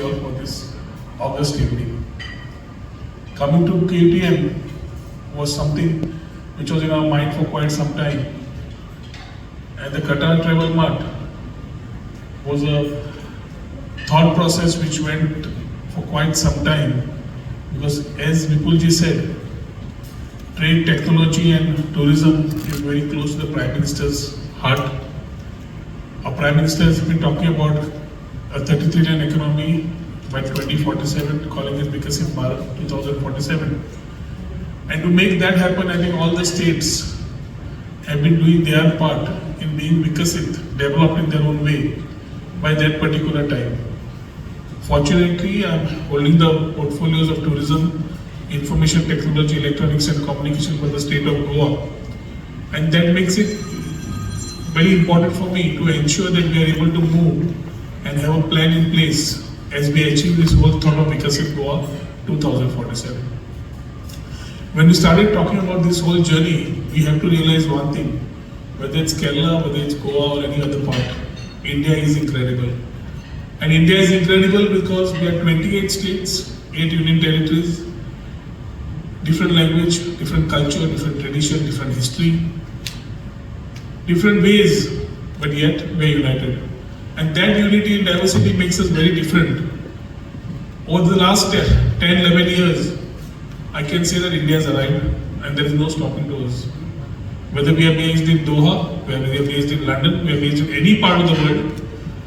here for this August evening. Coming to KTM was something which was in our mind for quite some time. And the Qatar Travel Mart was a thought process which went for quite some time, because as Vipulji said, trade, technology and tourism is very close to the Prime Minister's heart. Our Prime Minister has been talking about a 30 trillion economy by 2047, calling it Viksit Bharat 2047. And to make that happen, I think all the states have been doing their part in being Viksit, developed in their own way by that particular time. Fortunately, I'm holding the portfolios of tourism, information technology, electronics and communication for the state of Goa. And that makes it very important for me to ensure that we are able to move and have a plan in place as we achieve this whole thought of Viksit Goa 2047. When we started talking about this whole journey, we have to realize one thing: whether it's Kerala, whether it's Goa or any other part, India is incredible. And India is incredible because we are 28 states, 8 union territories, different language, different culture, different tradition, different history, different ways, but yet we are united. And that unity and diversity makes us very different. Over the last 10, 11 years, I can say that India has arrived and there is no stopping to us. Whether we are based in Doha, whether we are based in London, we are based in any part of the world,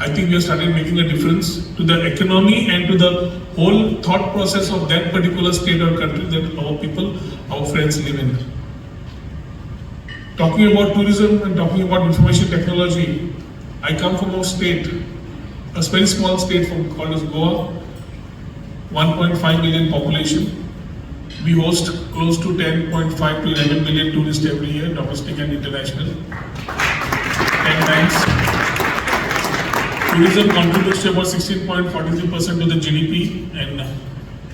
I think we have started making a difference to the economy and to the whole thought process of that particular state or country that our people, our friends live in. Talking about tourism and talking about information technology, I come from a state, a very small state called as Goa, 1.5 million population. We host close to 10.5 to 11 million tourists every year, domestic and international. 10 times. Tourism contributes to about 16.43% to the GDP and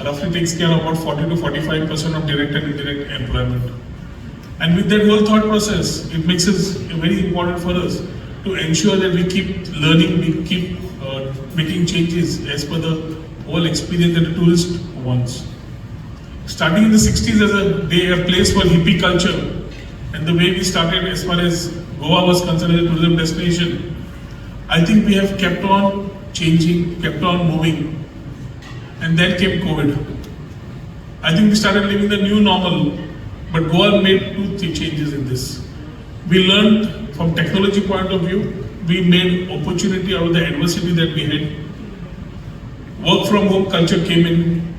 roughly takes care of about 40 to 45% of direct and indirect employment. And with that whole thought process, it makes it very important for us to ensure that we keep learning, we keep making changes as per the whole experience that the tourist wants. Starting in the 60s as a place for hippie culture, and the way we started as far as Goa was concerned as a tourism destination, I think we have kept on changing, kept on moving, and then came COVID. I think we started living the new normal, but Goa made 2-3 changes in this. We learned from technology point of view, we made opportunity out of the adversity that we had. Work from home culture came in,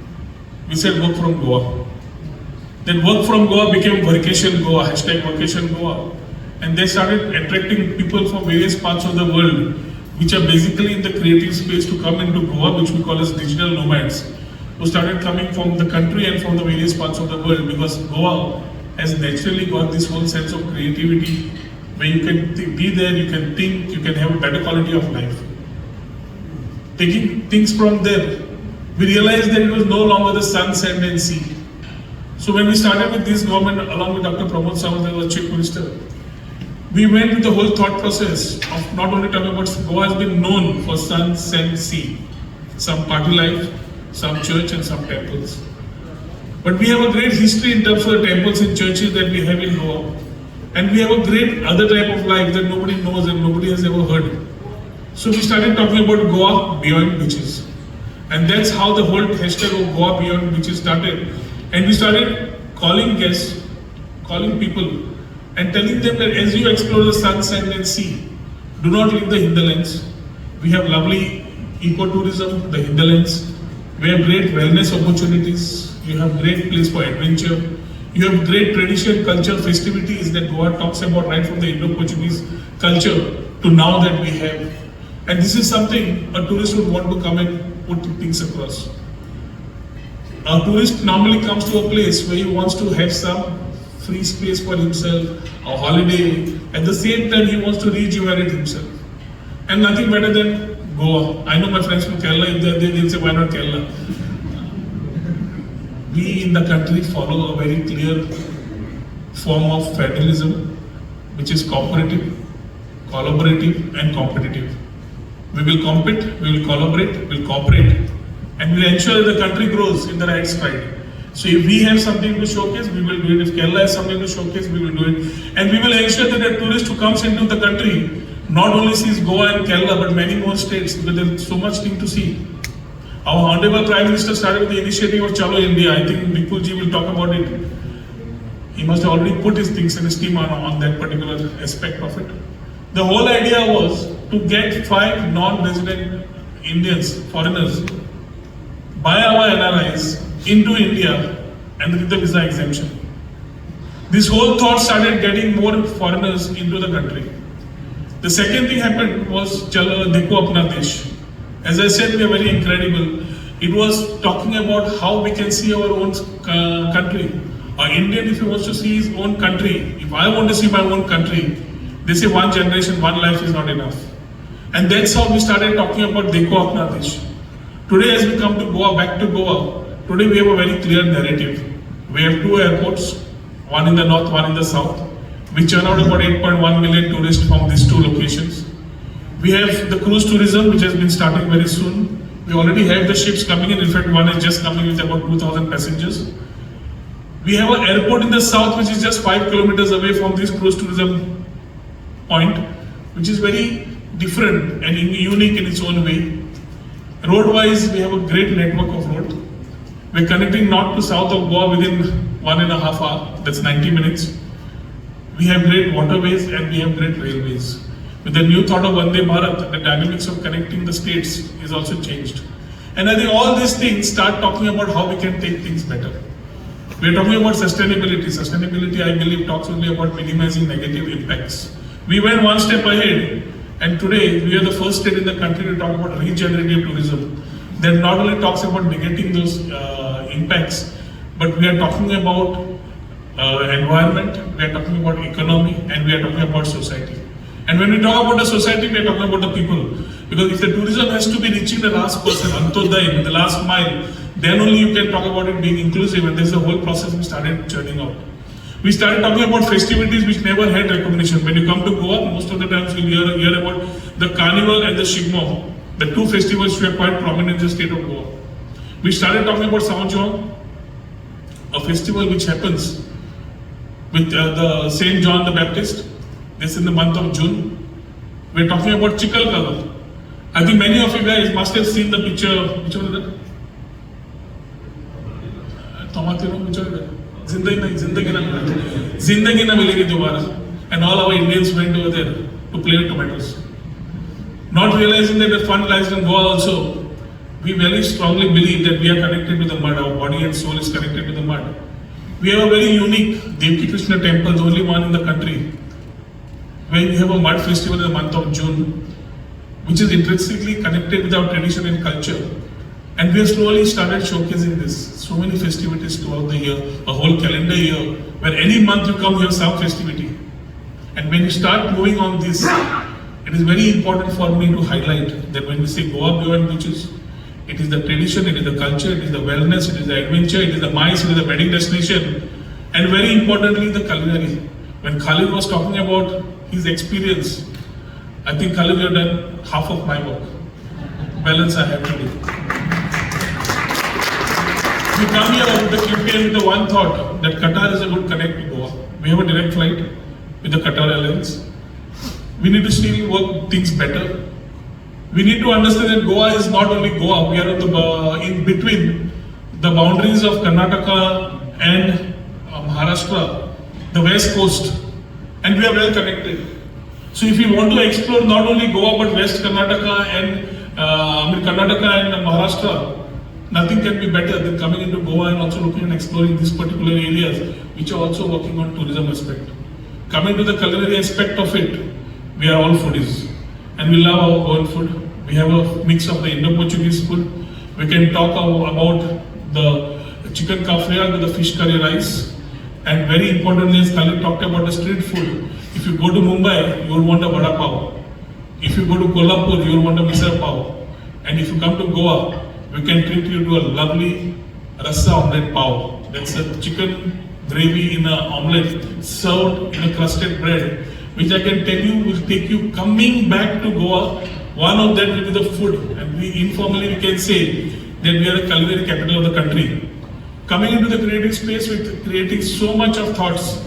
we said work from Goa. Then work from Goa became Vacation Goa, #Vacation Goa. And they started attracting people from various parts of the world, which are basically in the creative space, to come into Goa, which we call as digital nomads, who started coming from the country and from the various parts of the world, because Goa has naturally got this whole sense of creativity, where you can be there, you can think, you can have a better quality of life. Taking things from there, we realized that it was no longer the sun, sand and sea. So when we started with this government, along with Dr. Pramod Sawant as our Chief Minister, we went with the whole thought process of not only talking about Goa has been known for sun, sand, sea, some party life, some church and some temples. But we have a great history in terms of the temples and churches that we have in Goa. And we have a great other type of life that nobody knows and nobody has ever heard. So we started talking about Goa beyond beaches. And that's how the whole hashtag of Goa beyond beaches started. And we started calling guests, calling people, and telling them that as you explore the sun, sand and sea, do not leave the hinterlands. We have lovely ecotourism, the hinterlands. We have great wellness opportunities. You have great place for adventure. You have great tradition, culture, festivities that Goa talks about right from the Indo-Portuguese culture to now that we have. And this is something a tourist would want to come and put things across. A tourist normally comes to a place where he wants to have some free space for himself, a holiday. At the same time, he wants to rejuvenate himself. And nothing better than Goa. I know my friends from Kerala, if they're there, they'll say, why not Kerala? We in the country follow a very clear form of federalism, which is cooperative, collaborative and competitive. We will compete, we will collaborate, we will cooperate, and we'll ensure that the country grows in the right stride. So if we have something to showcase, we will do it. If Kerala has something to showcase, we will do it. And we will ensure that the tourist who comes into the country not only sees Goa and Kerala, but many more states, because there's so much thing to see. Our Honorable Prime Minister started with the initiative of Chalo India. I think Vipulji will talk about it. He must have already put his things in his team on that particular aspect of it. The whole idea was to get 5 non-resident Indians, foreigners, by our NRIs into India and with the visa exemption. This whole thought started getting more foreigners into the country. The second thing happened was Chalo Dekho Apna Desh. As I said, we are very incredible. It was talking about how we can see our own country. An Indian, if he wants to see his own country, if I want to see my own country, they say one generation, one life is not enough. And that's how we started talking about Dekho Apna Desh. Today, as we come to Goa, back to Goa, today we have a very clear narrative. We have 2 airports, one in the north, one in the south. We churn out about 8.1 million tourists from these 2 locations. We have the cruise tourism, which has been starting very soon. We already have the ships coming in. In fact, one is just coming with about 2,000 passengers. We have an airport in the south, which is just 5 kilometers away from this cruise tourism point, which is very different and unique in its own way. Road-wise, we have a great network of road. We're connecting north to south of Goa within 1.5 hours. That's 90 minutes. We have great waterways and we have great railways. With the new thought of Vande Bharat, the dynamics of connecting the states is also changed. And I think all these things start talking about how we can take things better. We are talking about sustainability. Sustainability, I believe, talks only about minimizing negative impacts. We went one step ahead, and today we are the first state in the country to talk about regenerative tourism. That not only talks about negating those impacts, but we are talking about environment, we are talking about economy, and we are talking about society. And when we talk about the society, we are talking about the people. Because if the tourism has to be reaching the last person, Antodai, the last mile, then only you can talk about it being inclusive, and there's a whole process we started churning out. We started talking about festivities which never had recognition. When you come to Goa, most of the times you'll hear about the Carnival and the Shigmo, the 2 festivals which are quite prominent in the state of Goa. We started talking about Saunjong, a festival which happens with the Saint John the Baptist. This in the month of June. We're talking about Chikalkala. I think many of you guys must have seen the picture. Which one is that? Tomatiro, which one is that? Zindagi na milegi dobara. And all our Indians went over there to play with tomatoes. Not realizing that the fun lies in Goa also. We very strongly believe that we are connected to the mud. Our body and soul is connected to the mud. We have a very unique Devki Krishna temple, the only one in the country, where we have a mud festival in the month of June, which is intrinsically connected with our tradition and culture. And we have slowly started showcasing this. So many festivities throughout the year, a whole calendar year, where any month you come here, some festivity. And when you start moving on this, it is very important for me to highlight that when we say Goa Beyond Beaches, it is the tradition, it is the culture, it is the wellness, it is the adventure, it is the MICE, it is the wedding destination, and very importantly, the culinary. When Khalid was talking about his experience, I think Khalid, you have done half of my work. Balance I have to do. We come here with the campaign with the one thought that Qatar is a good connect to Goa. We have a direct flight with the Qatar Airlines. We need to still work things better. We need to understand that Goa is not only Goa. We are in between the boundaries of Karnataka and Maharashtra, the west coast, and we are well connected. So if we want to explore not only Goa but West Karnataka and Maharashtra, nothing can be better than coming into Goa and also looking and exploring these particular areas which are also working on tourism aspect. Coming to the culinary aspect of it, we are all foodies and we love our Goan food. We have a mix of the Indo-Portuguese food. We can talk about the chicken kafriya with the fish curry rice, and very importantly, as Khalid talked about the street food. If you go to Mumbai, you will want a vada pav. If you go to Kolhapur, you will want a misal pav. And if you come to Goa, we can treat you to a lovely rasa omelette pav. That's a chicken gravy in an omelette served in a crusted bread, which I can tell you will take you coming back to Goa. One of that will be the food, and we informally we can say that we are a culinary capital of the country. Coming into the creative space with creating so much of thoughts.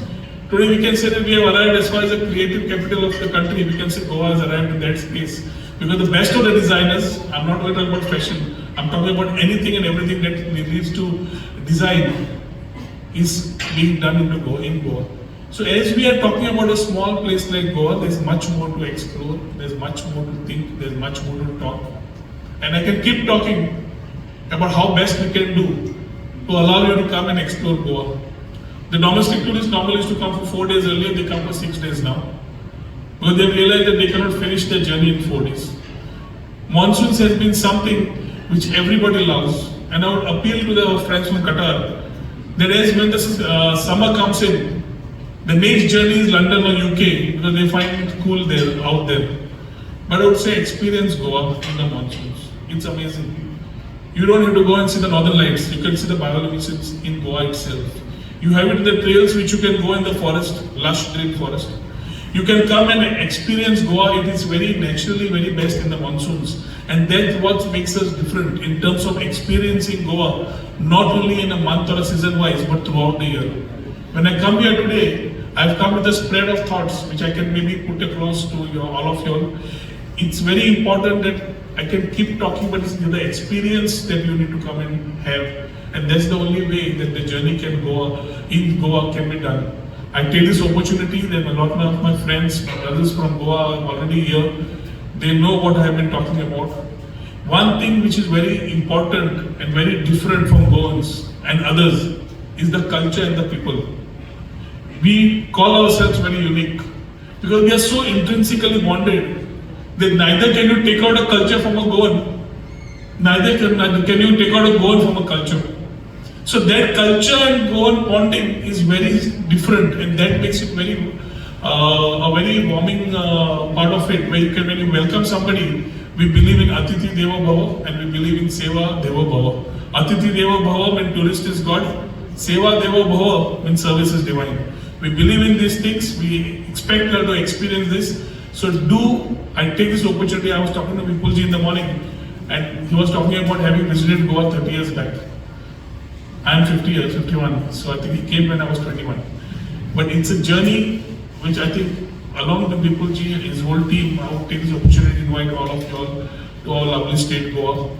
Today we can say that we have arrived as far as the creative capital of the country. We can say Goa has arrived in that space. Because the best of the designers, I'm not going to talk about fashion, I'm talking about anything and everything that needs to design is being done in Goa. So as we are talking about a small place like Goa, there's much more to explore, there's much more to think, there's much more to talk. And I can keep talking about how best we can do to allow you to come and explore Goa. The domestic tourists normally used to come for 4 days earlier, they come for 6 days now. Because they realize that they cannot finish their journey in 4 days. Monsoons has been something which everybody loves. And I would appeal to the friends from Qatar that as when the summer comes in, the next journey is London or UK because they find it cool there, out there. But I would say experience Goa in the monsoons. It's amazing. You don't have to go and see the northern lights. You can see the bioluminescence in Goa itself. You have it in the trails which you can go in the forest, lush green forest. You can come and experience Goa. It is very naturally very best in the monsoons. And that's what makes us different in terms of experiencing Goa, not only in a month or a season wise, but throughout the year. When I come here today, I've come with a spread of thoughts which I can maybe put across to all of you all. It's very important that I can keep talking, but it's the experience that you need to come and have. And that's the only way that the journey can go in Goa can be done. I take this opportunity that a lot of my friends, my brothers from Goa are already here. They know what I have been talking about. One thing which is very important and very different from Goans and others is the culture and the people. We call ourselves very unique because we are so intrinsically bonded that neither can you take out a culture from a Goan, neither can you take out a Goan from a culture. So that culture and Goan bonding is very different, and that makes it very a very warming part of it, where you can, when you welcome somebody, we believe in Atithi Deva Bhava and we believe in Seva Deva Bhava. Atithi Deva Bhava means tourist is God, Seva Deva Bhava means service is divine. We believe in these things, we expect her to experience this. So I take this opportunity. I was talking to Vipulji in the morning and he was talking about having visited Goa 30 years back. I am 51, so I think he came when I was 21. But it's a journey which I think along with Vipulji and his whole team, I would take this opportunity to invite all of you all to our lovely state Goa,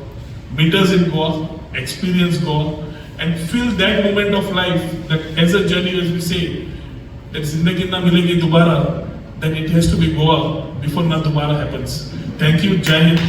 meet us in Goa, experience Goa, and feel that moment of life that as a journey, as we say, that Zindagi na milegi dobara, then it has to be Goa before na dobara happens. Thank you, Jai Hind.